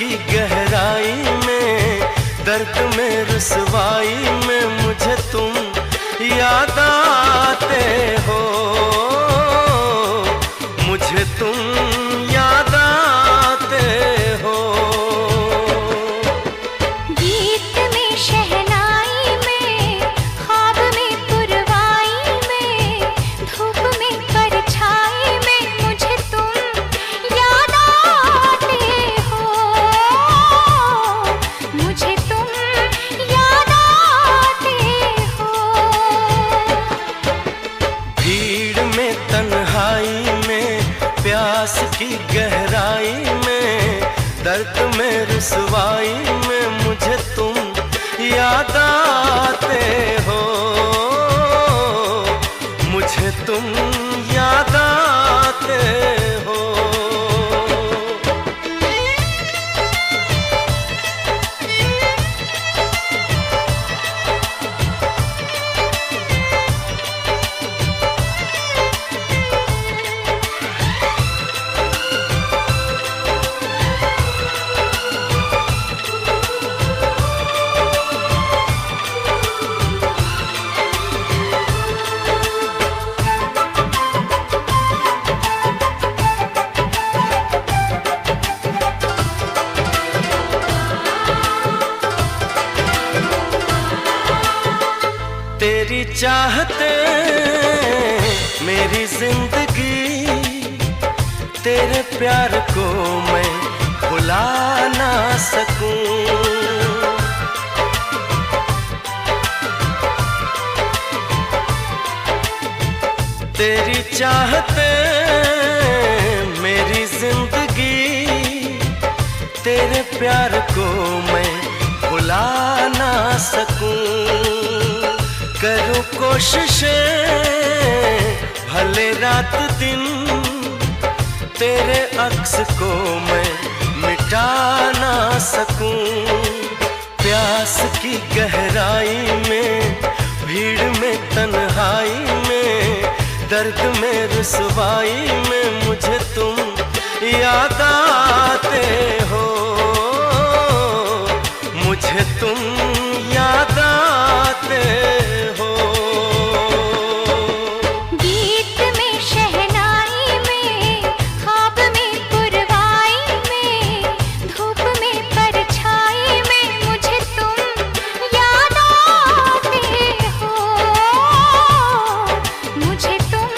की गहराई में, दर्द में रुसवाई में मुझे तुम याद आते हो, मुझे तुम याद आते हो। गीत में शहनाई में, ख्वाब में पुरवाई में, धूप में परछाई में मुझे तुम याद आते हो, मुझे तुम याद आते हो। भीड़ में तन्हाई में, प्यास की गहराई में, दर्द में रुसवाई में मुझे तुम याद आते हो, मुझे तुम याद आते हो। तेरी चाहते मेरी जिंदगी, तेरे प्यार को मैं भुला ना सकूं। तेरी चाहते मेरी जिंदगी, तेरे प्यार को मैं भुला ना सकूं। करूं कोशिशें भले रात दिन, तेरे अक्स को मैं मिटा ना सकूं। प्यास की गहराई में, भीड़ में तन्हाई में, दर्द में रुसवाई में मुझे तुम याद आते हो, मुझे तुम याद आते हो। गीत में शहनाई में, ख्वाब में पुरवाई में, धूप में परछाई में मुझे तुम याद आते हो, मुझे तुम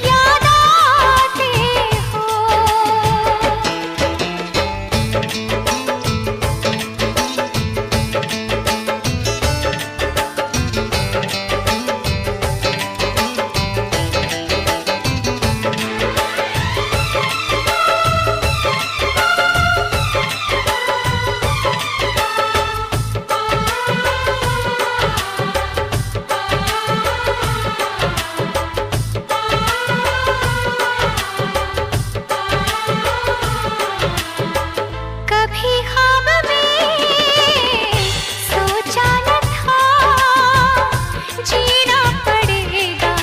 याद आते हो। कभी ख्वाब में सोचा न था, जीना पड़ेगा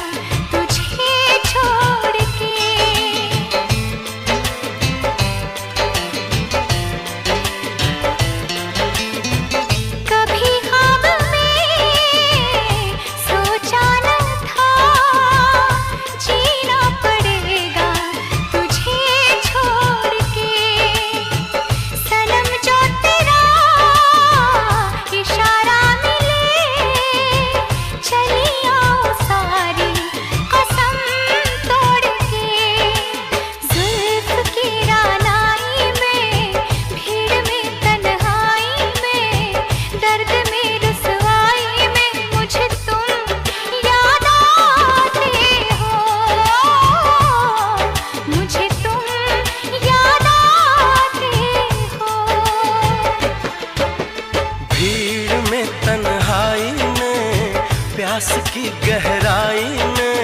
तुझे छोड़ के। कभी ख्वाब में सोचा न था, जीना पड़ेगा तुझे छोड़ के। सनम जो तेरा इशारा मिले, चली आओ सारी कसम तोड़ के। जुल्फ की रानाई में, भीड़ में तन्हाई में, दर्द में रुसवाई में मुझे तुम याद आते हो, मुझे तुम याद आते हो। भीड़ में तन्हाई में, प्यास की गहराई में,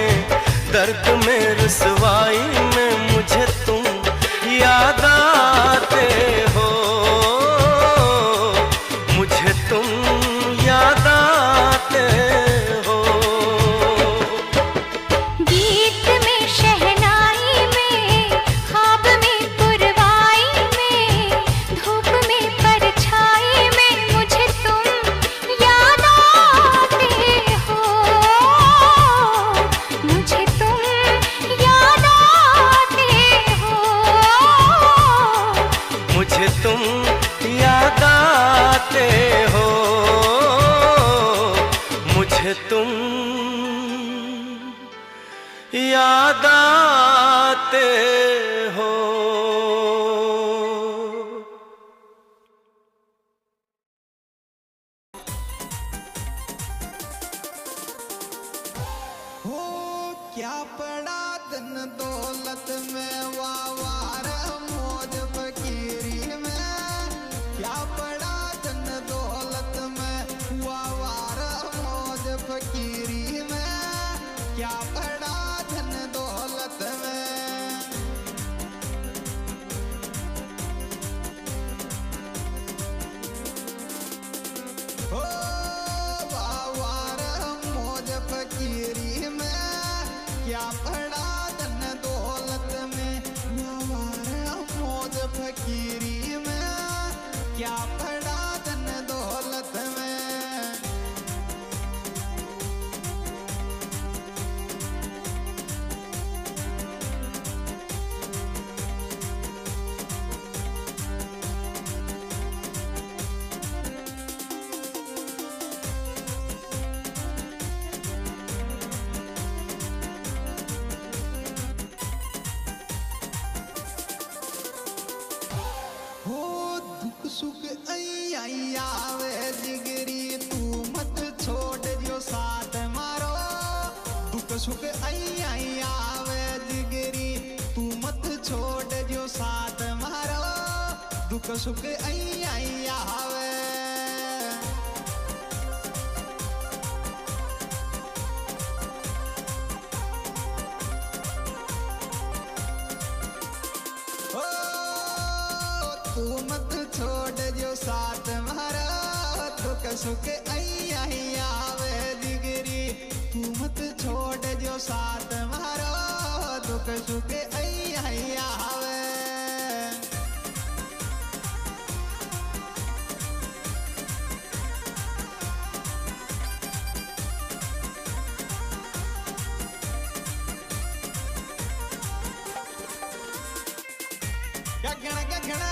दर्द में रुसवाई में मुझे तुम याद आते हो, मुझे तुम याद आते हो। गीत में शहनाई में, ख्वाब में पुरवाई में, धूप आते हो, मुझे तुम याद आते हो। क्या पड़ा धन दौलत में, वावार मौज फकीरी में। क्या पड़ा धन दौलत में, वावार मौज फकीरी में। क्या पड़ा धन दौलत में। ओ वावार मौज फकीरी में। क्या पड़ा धन दौलत में, वावार मौज फकीरी में। क्या पड़ा धन दौलत में। हो दुख सुख आई आवे जिगरी, तू मत छोड़ जो साथ मारो। दुख सुख आई आवे जिगरी, तू मत छोड़ जो साथ मारो। दुख सुख आई आवे। ओ तू मत छोड़ जो साथ मारा। दुख सुख आई आवे जिगरी, तू मत छोड़ जो साथ मारा। दुख सुख आई आवे। गगन गगन